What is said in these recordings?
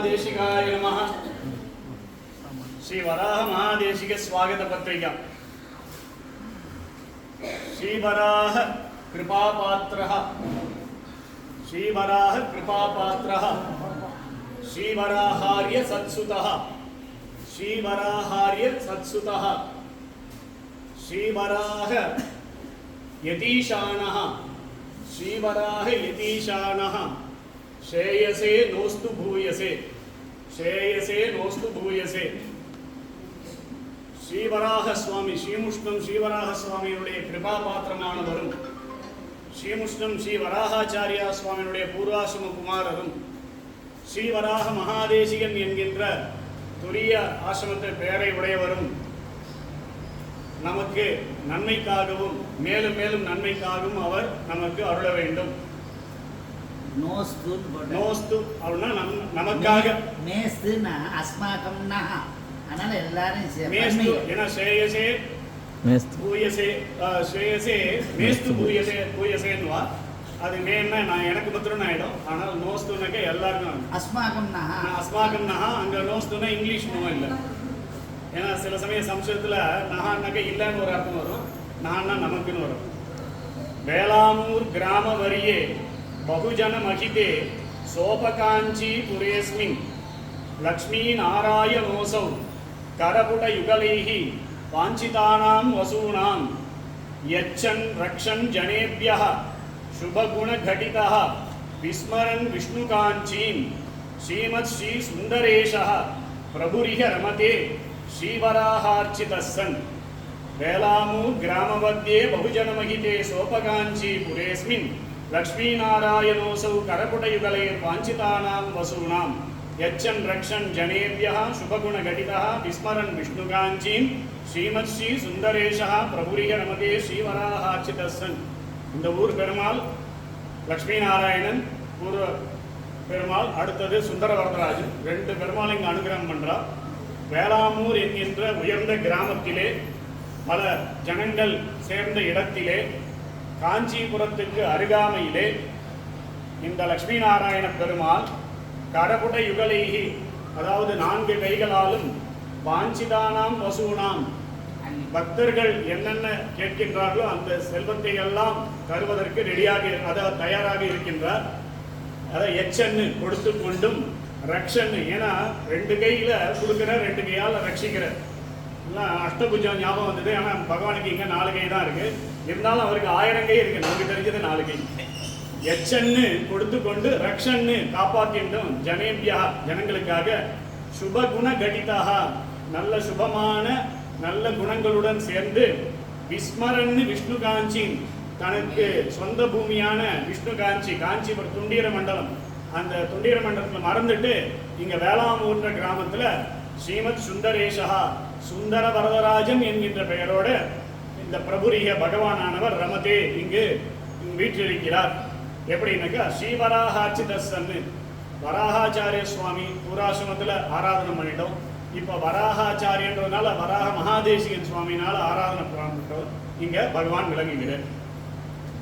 महादेशिकाय नमः। श्री वराह महादेशिक स्वागत पत्रिका। श्री वराह कृपापात्रः, श्री वराह कृपापात्रः, श्री वराहार्य सत्सुतः, श्री वराहार्य सत्सुतः, श्री वराह यतीशानः, श्री वराह यतीशानः, श्रेयसे नोस्तु भूयसे, श्रेयसे नोस्तु भूयसे। श्रीवराह स्वामी श्रीमुष्णम श्रीवराह स्वामी कृपा पात्रमानवरुम, श्रीमुष्णम श्रीवराहाचार्य स्वामी पूर्वाश्रम कुमाररुम, श्रीवराह महादेशिकन एन्गिன்ற துரிய ஆசிரமத்தை பெயரை உடையவரும் நமக்கு நன்மைக்காகவும் மேலும் மேலும் நன்மைக்காகவும் அவர் நமக்கு அருள வேண்டும். நோஸ்து அப்படின்னா நமக்காக, மேஸ்துனா அஸ்மாகம்னா, அதனால எல்லாரும் மேஸ்து ஏன்னா ஸ்ரேயசே பூயசே, ஸ்ரேயசே மேஸ்து பூயசே பூயசேன்னுவா. அது மேன்னா நான் எனக்கு மாத்திரம் ஆயிடும். ஆனால் நோஸ்துனாக்க எல்லாருக்கும் அஸ்மாகம்னா, அஸ்மாகம்னா அங்கே நோஸ்துனா இங்கிலீஷ் நோ இல்லை. ஏன்னா சில சமயம் சம்ஸ்கிருதத்தில் நகான்னாக்க இல்லைன்னு ஒரு அர்த்தம் வரும், நகான்னா நமக்குன்னு வரும். வேளாமூர் கிராம வரியே बहुजन महिते सोपकांची पुरेस्मिन् लक्ष्मी नारायणोऽसौ करपुट युगलैः वाञ्छितानां वसूनां यच्छन् रक्षन् जनेभ्यः शुभगुण घटितः विस्मरन् विष्णुकाञ्चीं श्रीमत् श्री सुन्दरेशः प्रभुरिह रमते श्रीवराहार्चितः सन्। वेलामूर् ग्राममध्ये बहुजन महिते सोपकांची पुरेस्मिन् लक्ष्मीनारायणोऽसौ करपुटयुगलैर्वाञ्छितानां वसूनां यच्छन् रक्षन् जनेभ्यः शुभगुणघटितः विस्मरन् विष्णुकाञ्चीं श्रीमत् श्री सुन्दरेशः प्रभुरिह रमते श्रीवराहार्चितः सन्। இந்த ஊர் பெருமாள் லக்ஷ்மி நாராயணன், ஊர் பெருமாள், அடுத்தது சுந்தர வரதராஜன், ரெண்டு பெருமாள் இங்கு அனுகிரகம் பண்றார். வேளாமூர் என்கின்ற உயர்ந்த கிராமத்திலே பல ஜனங்கள் சேர்ந்த இடத்திலே காஞ்சிபுரத்துக்கு அருகாமையிலே இந்த லக்ஷ்மி நாராயண பெருமாள் கடபுட யுகலைகி, அதாவது 4 கைகளாலும் வாஞ்சிதானாம் வசூனாம், பக்தர்கள் என்னென்ன கேட்கின்றார்களோ அந்த செல்வத்தை எல்லாம் தருவதற்கு ரெடியாக, அதாவது தயாராக இருக்கின்றார். அதை எச்சன்னு கொடுத்து கொண்டும் ரக்ஷன்னு, ஏன்னா 2 கையில கொடுக்கிற 2 கையால் ரட்சிக்கிற அஷ்டபுஜம் ஞாபகம் வந்தது. ஆனால் பகவானுக்கு இங்கே 4 கை தான் இருக்கு. இருந்தாலும் அவருக்கு 1000 கை இருக்கு, நமக்கு தெரிஞ்சது 4 கை. எச்சன்னு கொடுத்து கொண்டு ரக்ஷன்னு காப்பாற்றிண்டும் ஜனேபியா ஜனங்களுக்காக சுபகுண கடிதாக நல்ல சுபமான நல்ல குணங்களுடன் சேர்ந்து விஸ்மரன்னு விஷ்ணு காஞ்சி, தனக்கு சொந்த பூமியான விஷ்ணு காஞ்சி, காஞ்சிபுரம் துண்டீர மண்டலம், அந்த துண்டீர மண்டலத்தில் மறந்துட்டு இங்க வேளாமூர்ன்ற கிராமத்துல ஸ்ரீமத் சுந்தரேஷா சுந்தர வரதராஜன் என்கின்ற பெயரோடு இந்த பிரபுரிய பகவானானவர் ரமதே இங்கு வீற்றிருக்கிறார். எப்படின்னாக்கா ஸ்ரீவராஹார்ச்சிதஸ்ஸன்னு, வராகாச்சாரிய சுவாமி பூராசிரமத்தில் ஆராதனை பண்ணிட்டோம். இப்போ வராகாச்சாரியன்றதுனால வராக மகாதேசிகன் சுவாமினால ஆராதனை பண்ணிட்டோம். இங்க பகவான் விளங்குகிறார்.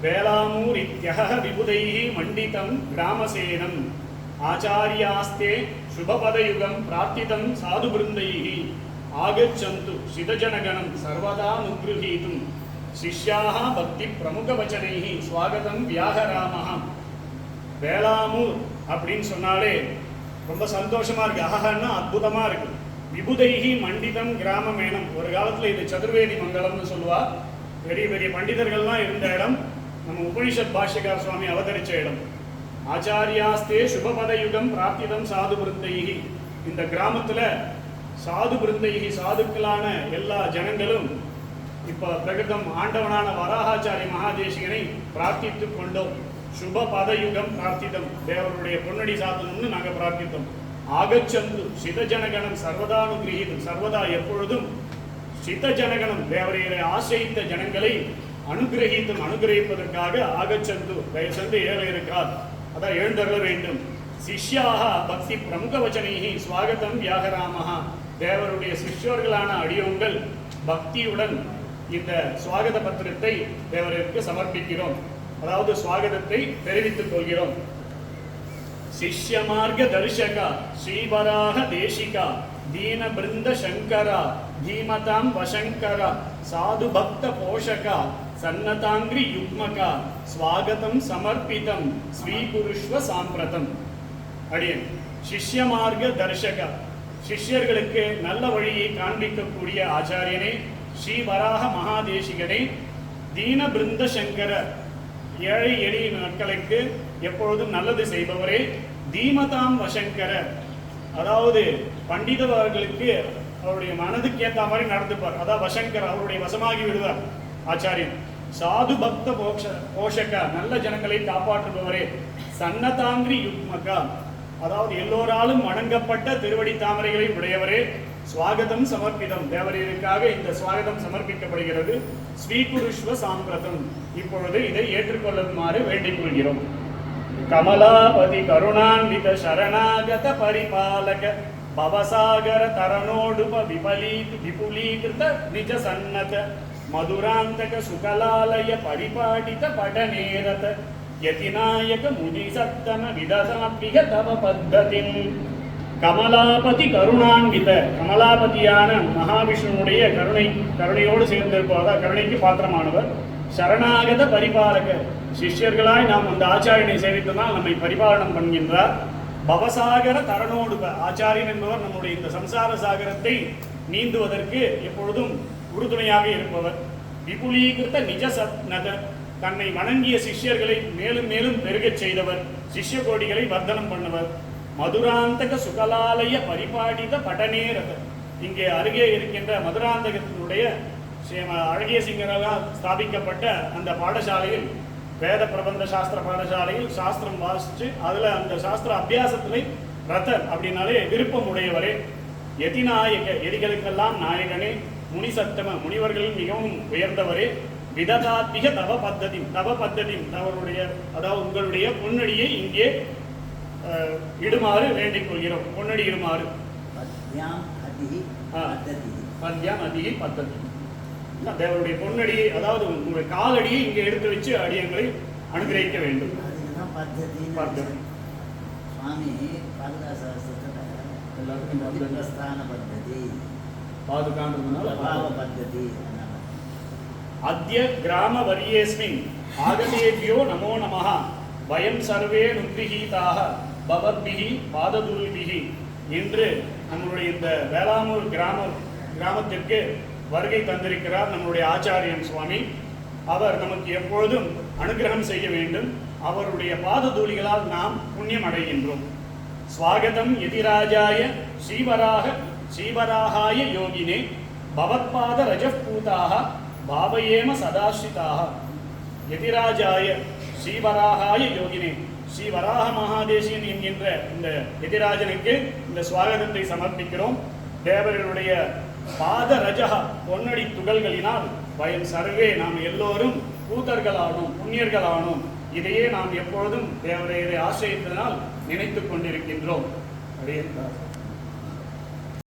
வேளாமூர் இத்யஹ விபுதைஹி மண்டிதம் கிராமசேனம் ஆச்சாரியாஸ்தே சுபபதயுகம் பிரார்த்திதம் சாது பிருந்தைஹி ஆகச்சந்து சிதஜனகணம் சர்வதா நுக்ருஹீதும் சிஷ்யாஹ பக்தி பிரமுக வச்சனைஹி ஸ்வாகதம் வியாகராமஹ. வேளாமூர் அப்படின்னு சொன்னாலே ரொம்ப சந்தோஷமா இருக்கு, அஹன்னா அற்புதமா இருக்கு. விபுதைஹி மண்டிதம் கிராமமேனம், ஒரு காலத்துல இது சதுர்வேதி மங்கலம்னு சொல்லுவா. பெரிய பெரிய பண்டிதர்கள்லாம் இருந்த இடம், நம்ம உபனிஷத் பாஷ்யக்கார சுவாமி அவதரிச்ச இடம். ஆச்சாரியாஸ்தே சுபபதயுகம் பிரார்த்திதம் சாது பிருந்தைஹி, இந்த கிராமத்துல சாது பிருந்தைஹி சாதுக்களான எல்லா ஜனங்களும் இப்ப பிரகிருதம் ஆண்டவனான வராகாச்சாரிய மகாதேசிகனை பிரார்த்தித்து கொண்டோம். சுப பதயுகம் பிரார்த்திதம், தேவருடைய பொன்னடி சாத்தணும்னு நாங்க பிரார்த்தித்தோம். ஆகச்சந்து சிதஜனகணம் சர்வதானுகிரகிதம், சர்வதா எப்பொழுதும் சிதஜனகணம் தேவரையை ஆசிரித்த ஜனங்களை அனுகிரகித்தும் அனுகிரகிப்பதற்காக ஆகச்சந்து தயசந்து ஏழ இருக்கார், அதான் எழுந்தருள வேண்டும். சிஷ்யாக பக்தி பிரமுக வச்சனைஹி ஸ்வாகதம் வியாகராமஹா, தேவருடைய சிஷ்யர்களான அடியோங்கள் பக்தியுடன் இந்த சுவாகத பத்திரத்தை தேவருக்கு சமர்ப்பிக்கிறோம், அதாவது சுவாகதத்தை தெரிவித்துக் கொள்கிறோம். ಶಿಷ್ಯ ಮಾರ್ಗ ದರ್ಶಕ ಶ್ರೀವರಾಹ ದೇಶಿಕ ದೀನ ಬೃಂದ ಶಂಕರ ಧೀಮತಾಂ ವಶಂಕರ ಸಾಧು ಭಕ್ತ ಪೋಷಕ ಸನ್ನತಾಂಗ್ರಿ ಯುಗ್ಮಕ ಸ್ವಾಗತಂ ಸಮರ್ಪಿತಂ ಸ್ವೀಕುರುಷ್ವ ಸಾಂಪ್ರತಂ. அடியேன் சிஷ்ய மார்க்க தர்ஷக, சிஷ்யர்களுக்கு நல்ல வழியை காண்பிக்கக்கூடிய ஆச்சாரியனே, ஸ்ரீ வராக மகாதேசிகனே, தீன பிருந்த சங்கர, ஏழை எளிய மக்களுக்கு எப்பொழுதும் நல்லது செய்பவரே, தீமதாம் வசங்கர, அதாவது பண்டிதவர்களுக்கு அவருடைய மனதுக்கு ஏற்ற மாதிரி நடந்துப்பார், அதாவது வசங்கர் அவருடைய வசமாகி விடுவார் ஆச்சாரியன். சாது பக்த போஷக, நல்ல ஜனங்களை காப்பாற்றுபவரே, சன்னதாங்கிரி யுக்மகா, அதாவது எல்லோராலும் வணங்கப்பட்ட திருவடி தாமரைகளை உடையவரே, ஸ்வாகதம் சமர்ப்பிதம், தேவரீருக்காக இந்த ஸ்வாகதம் சமர்ப்பிக்கப்படுகிறது. ஸ்வீகுருஷ்வ சாம்பிரதம், இப்பொழுது இதை ஏற்றுக்கொள்ளுமாறு வேண்டிக் கொள்கிறோம். கமலாபதி கருணான்வித சரணாகத பரிபாலக பவசாகர தரணோடுப விபுலீகிருத நிஜ சன்னத மதுராந்தக சுகலாலய பரிபாடித படநேரத யதிநாயக முனிசத்தம விததாத்மிக தவ பத்ததின். கமலாபதி கருணான்வித, கமலாபதியான மகாவிஷ்ணுடைய கருணையோடு சேர்ந்திருப்பவர், கருணைக்கு பாத்திரமானவர். சரணாகத பரிபாலக, சிஷ்யர்களாய் நாம் அந்த ஆச்சாரியனை சேவித்தனால் நம்மை பரிபாலனம் பண்ணுகின்றார். பவசாகர தரணோடு, ஆச்சாரியன் என்பவர் நம்முடைய இந்த சம்சார சாகரத்தை நீந்துவதற்கு எப்பொழுதும் உறுதுணையாக இருப்பவர். விபுலீகிருத்த நிஜ சத்நத, தன்னை வணங்கிய சிஷ்யர்களை மேலும் மேலும் பெருகச் செய்தவர், சிஷ்ய கோடிகளை வர்த்தனம் பண்ணவர். மதுராந்தக சுகலாலய பரிபாடித படநேரத, இங்கே அருகே இருக்கின்ற மதுராந்தகத்தினுடைய அழகிய சிங்கரால் ஸ்தாபிக்கப்பட்ட அந்த பாடசாலையில், வேத பிரபந்த சாஸ்திர பாடசாலையில் சாஸ்திரம் வாசிச்சு அதுல அந்த சாஸ்திர அபியாசத்திலே ரத்தர் அப்படின்னாலே விருப்பம் உடையவரே. யதிநாயக, எதிகளுக்கெல்லாம் நாயகனே. முனிசத்தம, முனிவர்களில் மிகவும் உயர்ந்தவரே. விததாத்மிக தவ பத்ததி, தவ பத்ததி, அவருடைய அதாவது உங்களுடைய பொன்னடியை இங்கே இடுமாறு வேண்டிக் கொள்கிறோம். பொன்னடி இடுமாறு. பத்யாம் அதிகி பத்ததி, தேவருடைய பொன்னடியை, அதாவது உங்களுடைய காலடியை இங்கே எடுத்து வச்சு அடியங்களை அனுகிரகிக்க வேண்டும். அத்ய கிராம வரியேஸ்மின் ஆகதேபியோ நமோ நமஹ வயம் சர்வே நுக்ரிஹீதாக பவத்பிஹி பாததூல்பிஹி. இன்று நம்முடைய இந்த வேளாமூர் கிராமத்திற்கு வருகை தந்திருக்கிறார் நம்முடைய ஆச்சாரியன் சுவாமி. அவர் நமக்கு எப்பொழுதும் அனுகிரகம் செய்ய வேண்டும். அவருடைய பாததூளிகளால் நாம் புண்ணியம் அடைகின்றோம். ஸ்வாகதம் யதிராஜாய ஸ்ரீவராகாய யோகினே பவத்பாத ரஜப்பூதாக பாவயேம சதாஸ்ரிதாக. யதிராஜாய ஸ்ரீவராகாய யோகினே, ஸ்ரீவராக மகாதேசியன் என்கின்ற இந்த யதிராஜனுக்கு இந்த ஸ்வாகதத்தை சமர்ப்பிக்கிறோம். தேவர்களுடைய பாத ரஜகா, பொன்னடி துகள்களினால் பயம் சர்வே, நாம் எல்லோரும் பூதர்களானோம், புண்ணியர்களானோம். இதையே நாம் எப்பொழுதும் தேவரையரை ஆசிரியத்தினால் நினைத்துக் கொண்டிருக்கின்றோம். அப்படியே